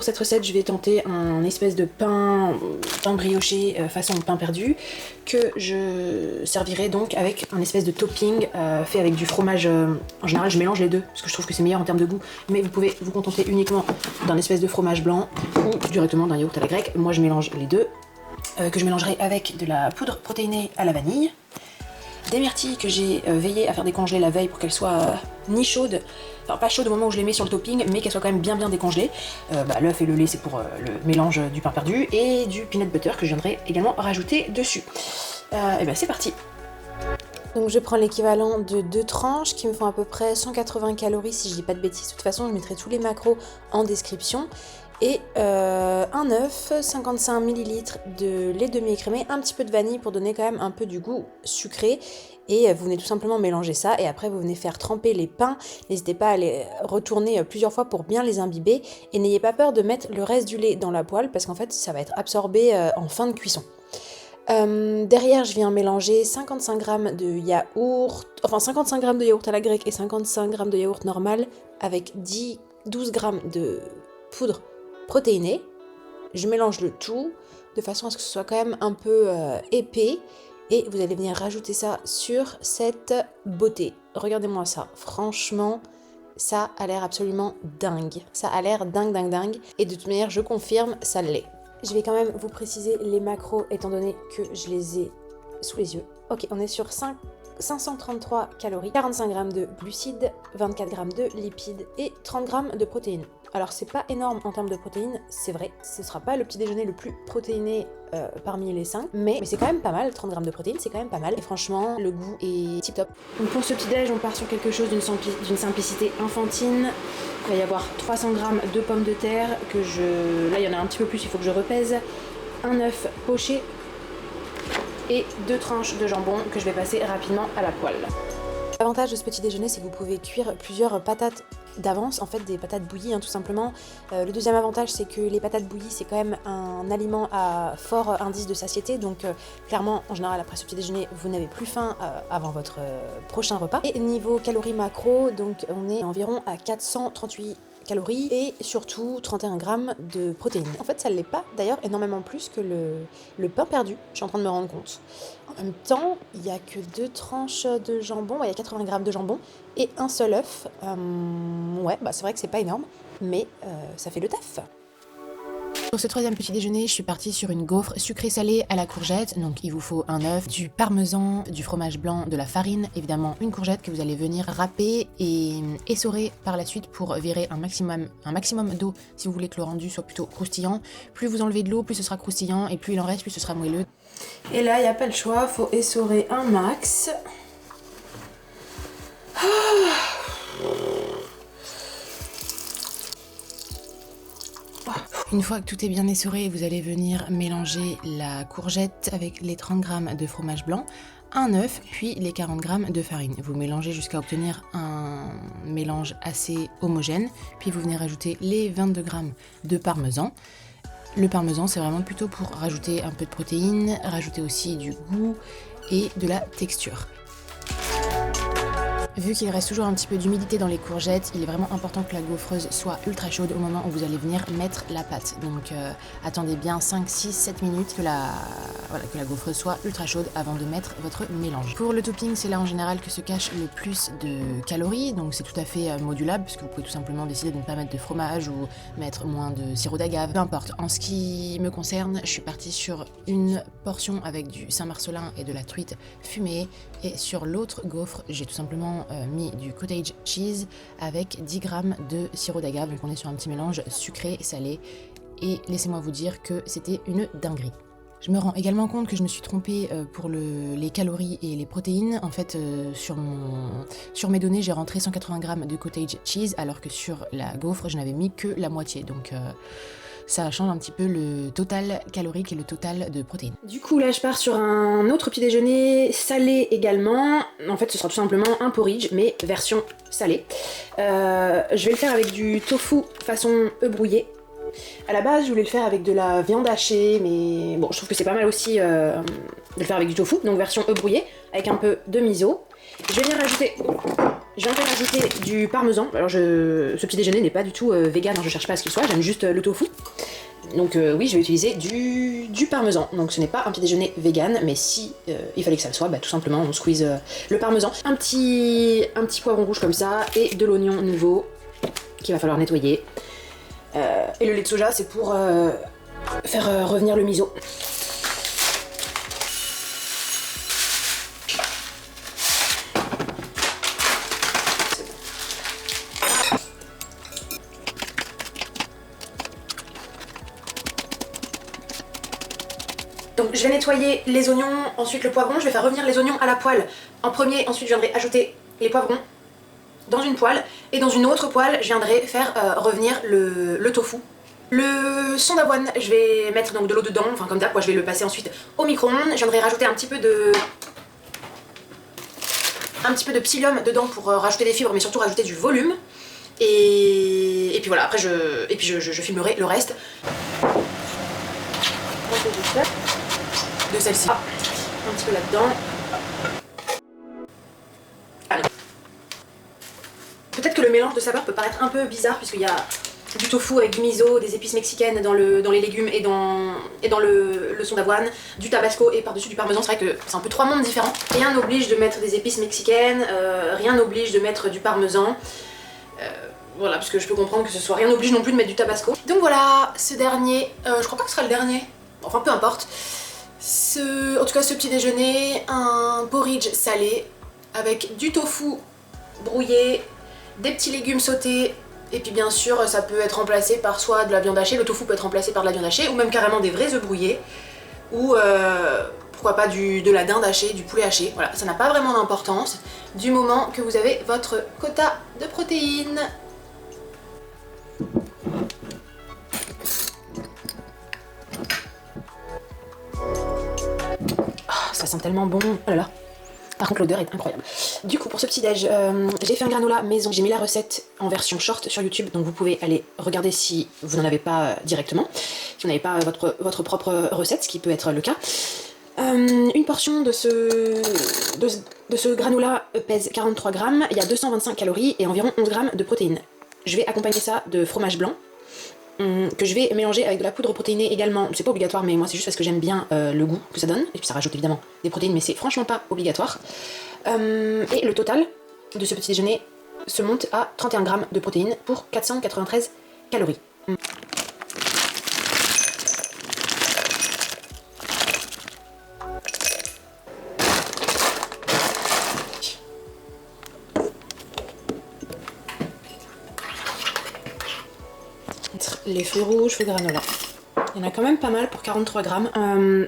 pour cette recette, je vais tenter un espèce de pain brioché façon pain perdu que je servirai donc avec un espèce de topping fait avec du fromage. En général, je mélange les deux parce que je trouve que c'est meilleur en termes de goût, mais vous pouvez vous contenter uniquement d'un espèce de fromage blanc ou directement d'un yaourt à la grecque. Moi, je mélange les deux, que je mélangerai avec de la poudre protéinée à la vanille. Des myrtilles que j'ai veillé à faire décongeler la veille pour qu'elles soient ni chaudes, enfin pas chaudes au moment où je les mets sur le topping, mais qu'elles soient quand même bien décongelées. L'œuf et le lait c'est pour le mélange du pain perdu, et du peanut butter que je viendrai également rajouter dessus. Et ben c'est parti. Donc je prends l'équivalent de 2 tranches qui me font à peu près 180 calories si je dis pas de bêtises. De toute façon je mettrai tous les macros en description. Et un œuf, 55 ml de lait demi-écrémé, un petit peu de vanille pour donner quand même un peu du goût sucré. Et vous venez tout simplement mélanger ça et après vous venez faire tremper les pains. N'hésitez pas à les retourner plusieurs fois pour bien les imbiber. Et n'ayez pas peur de mettre le reste du lait dans la poêle parce qu'en fait ça va être absorbé en fin de cuisson. Derrière je viens mélanger 55 g de yaourt, enfin 55 g de yaourt à la grecque et 55 g de yaourt normal avec 12 g de poudre protéinée. Je mélange le tout de façon à ce que ce soit quand même un peu épais et vous allez venir rajouter ça sur cette beauté. Regardez-moi ça, franchement ça a l'air absolument dingue. Ça a l'air dingue et de toute manière je confirme, ça l'est. Je vais quand même vous préciser les macros étant donné que je les ai sous les yeux. Ok, on est sur 533 calories, 45 g de glucides, 24 g de lipides et 30 g de protéines. Alors c'est pas énorme en termes de protéines, c'est vrai, ce sera pas le petit déjeuner le plus protéiné parmi les 5, mais c'est quand même pas mal, 30 g de protéines c'est quand même pas mal, et franchement le goût est tip top. Donc pour ce petit déj, on part sur quelque chose d'une simplicité infantine. Il va y avoir 300 g de pommes de terre, là il y en a un petit peu plus, il faut que je repèse, un œuf poché et 2 tranches de jambon que je vais passer rapidement à la poêle. L'avantage de ce petit déjeuner, c'est que vous pouvez cuire plusieurs patates d'avance, en fait des patates bouillies tout simplement. Le deuxième avantage, c'est que les patates bouillies, c'est quand même un aliment à fort indice de satiété, donc clairement, en général, après ce petit déjeuner, vous n'avez plus faim avant votre prochain repas. Et niveau calories macro, donc on est environ à 438 calories et surtout 31 g de protéines. En fait, ça ne l'est pas d'ailleurs énormément plus que le pain perdu, je suis en train de me rendre compte. En même temps, il n'y a que 2 tranches de jambon, il y a 80 g de jambon et un seul œuf. Ouais, c'est vrai que c'est pas énorme, mais ça fait le taf. Pour ce troisième petit déjeuner, je suis partie sur une gaufre sucrée-salée à la courgette. Donc il vous faut un œuf, du parmesan, du fromage blanc, de la farine, évidemment une courgette que vous allez venir râper et essorer par la suite pour virer un maximum d'eau si vous voulez que le rendu soit plutôt croustillant. Plus vous enlevez de l'eau, plus ce sera croustillant et plus il en reste, plus ce sera moelleux. Et là, il n'y a pas le choix, faut essorer un max. Une fois que tout est bien essoré, vous allez venir mélanger la courgette avec les 30 g de fromage blanc, un œuf, puis les 40 g de farine. Vous mélangez jusqu'à obtenir un mélange assez homogène, puis vous venez rajouter les 22 g de parmesan. Le parmesan, c'est vraiment plutôt pour rajouter un peu de protéines, rajouter aussi du goût et de la texture. Vu qu'il reste toujours un petit peu d'humidité dans les courgettes, il est vraiment important que la gaufreuse soit ultra chaude au moment où vous allez venir mettre la pâte. Donc attendez bien 5, 6, 7 minutes que la gaufreuse soit ultra chaude avant de mettre votre mélange. Pour le topping, c'est là en général que se cache le plus de calories, donc c'est tout à fait modulable puisque vous pouvez tout simplement décider de ne pas mettre de fromage ou mettre moins de sirop d'agave, peu importe. En ce qui me concerne, je suis partie sur une portion avec du Saint-Marcelin et de la truite fumée, et sur l'autre gaufre, j'ai tout simplement mis du cottage cheese avec 10 g de sirop d'agave, donc on est sur un petit mélange sucré et salé, et laissez-moi vous dire que c'était une dinguerie. Je me rends également compte que je me suis trompée pour les calories et les protéines. En fait, sur mes données, j'ai rentré 180 g de cottage cheese, alors que sur la gaufre, je n'avais mis que la moitié, donc ça change un petit peu le total calorique et le total de protéines. Du coup là je pars sur un autre petit déjeuner salé également. En fait ce sera tout simplement un porridge mais version salée. Je vais le faire avec du tofu façon œuf brouillé. À la base je voulais le faire avec de la viande hachée, mais bon je trouve que c'est pas mal aussi de le faire avec du tofu, donc version œuf brouillé avec un peu de miso. Je vais venir rajouter Je vais en fait rajouter du parmesan. Alors ce petit déjeuner n'est pas du tout vegan, hein, je cherche pas à ce qu'il soit, j'aime juste le tofu. Donc oui, je vais utiliser du parmesan. Donc ce n'est pas un petit déjeuner vegan, mais si il fallait que ça le soit, bah, tout simplement on squeeze le parmesan. Un petit poivron rouge comme ça, et de l'oignon nouveau qu'il va falloir nettoyer. Et le lait de soja, c'est pour faire revenir le miso. Donc je vais nettoyer les oignons, ensuite le poivron, je vais faire revenir les oignons à la poêle en premier, ensuite je viendrai ajouter les poivrons dans une poêle, et dans une autre poêle je viendrai faire revenir le tofu. Le son d'avoine, je vais mettre donc de l'eau dedans, enfin comme d'hab, je vais le passer ensuite au micro-ondes, je viendrai rajouter un petit peu de psyllium dedans pour rajouter des fibres, mais surtout rajouter du volume. Et puis voilà, après je filmerai le reste. De celle-ci. Un petit peu là-dedans. Peut-être que le mélange de saveurs peut paraître un peu bizarre puisqu'il y a du tofu avec du miso, des épices mexicaines dans les légumes et dans le son d'avoine, du tabasco et par-dessus du parmesan. C'est vrai que c'est un peu trois mondes différents. Rien n'oblige de mettre des épices mexicaines, rien n'oblige de mettre du parmesan. Voilà, parce que je peux comprendre que ce soit rien n'oblige non plus de mettre du tabasco. Donc voilà, ce dernier, je crois pas que ce sera le dernier, enfin peu importe. En tout cas ce petit déjeuner, un porridge salé avec du tofu brouillé, des petits légumes sautés, et puis bien sûr ça peut être remplacé par soit de la viande hachée, le tofu peut être remplacé par de la viande hachée, ou même carrément des vrais œufs brouillés, ou pourquoi pas de la dinde hachée, du poulet haché. Voilà, ça n'a pas vraiment d'importance du moment que vous avez votre quota de protéines. Ça sent tellement bon, oh là là. Par contre l'odeur est incroyable. Du coup pour ce petit déj, j'ai fait un granola maison. J'ai mis la recette en version short sur YouTube, donc vous pouvez aller regarder si vous n'en avez pas directement, si vous n'avez pas votre propre recette, ce qui peut être le cas. Une portion de ce granola pèse 43 grammes, il y a 225 calories et environ 11 grammes de protéines. Je vais accompagner ça de fromage blanc, que je vais mélanger avec de la poudre protéinée également. C'est pas obligatoire, mais moi c'est juste parce que j'aime bien le goût que ça donne, et puis ça rajoute évidemment des protéines, mais c'est franchement pas obligatoire. Et le total de ce petit déjeuner se monte à 31 grammes de protéines pour 493 calories. Les fruits rouges, fruits granola. Il y en a quand même pas mal pour 43 grammes.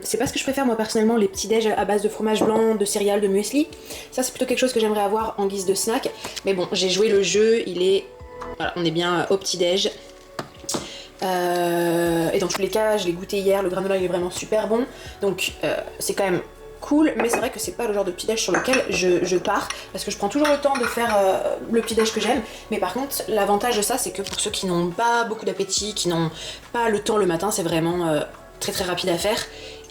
C'est pas ce que je préfère moi personnellement, les petits déj à base de fromage blanc, de céréales, de muesli. Ça c'est plutôt quelque chose que j'aimerais avoir en guise de snack. Mais bon, j'ai joué le jeu, voilà, on est bien au petit déj. Et dans tous les cas, je l'ai goûté hier, le granola il est vraiment super bon. Donc c'est quand même cool, mais c'est vrai que c'est pas le genre de petit déj sur lequel je pars, parce que je prends toujours le temps de faire le petit déj que j'aime. Mais par contre l'avantage de ça c'est que pour ceux qui n'ont pas beaucoup d'appétit, qui n'ont pas le temps le matin, c'est vraiment très très rapide à faire,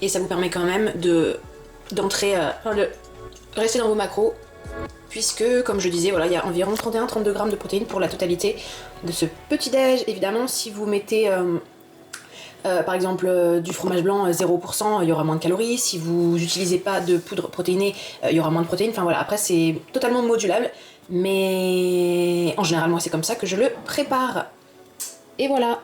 et ça vous permet quand même de rester dans vos macros, puisque comme je disais, voilà, il y a environ 31-32 grammes de protéines pour la totalité de ce petit déj. Évidemment si vous mettez par exemple du fromage blanc 0%, il y aura moins de calories. Si vous n'utilisez pas de poudre protéinée, il y aura moins de protéines. Enfin voilà, après c'est totalement modulable, mais en général moi c'est comme ça que je le prépare. Et voilà.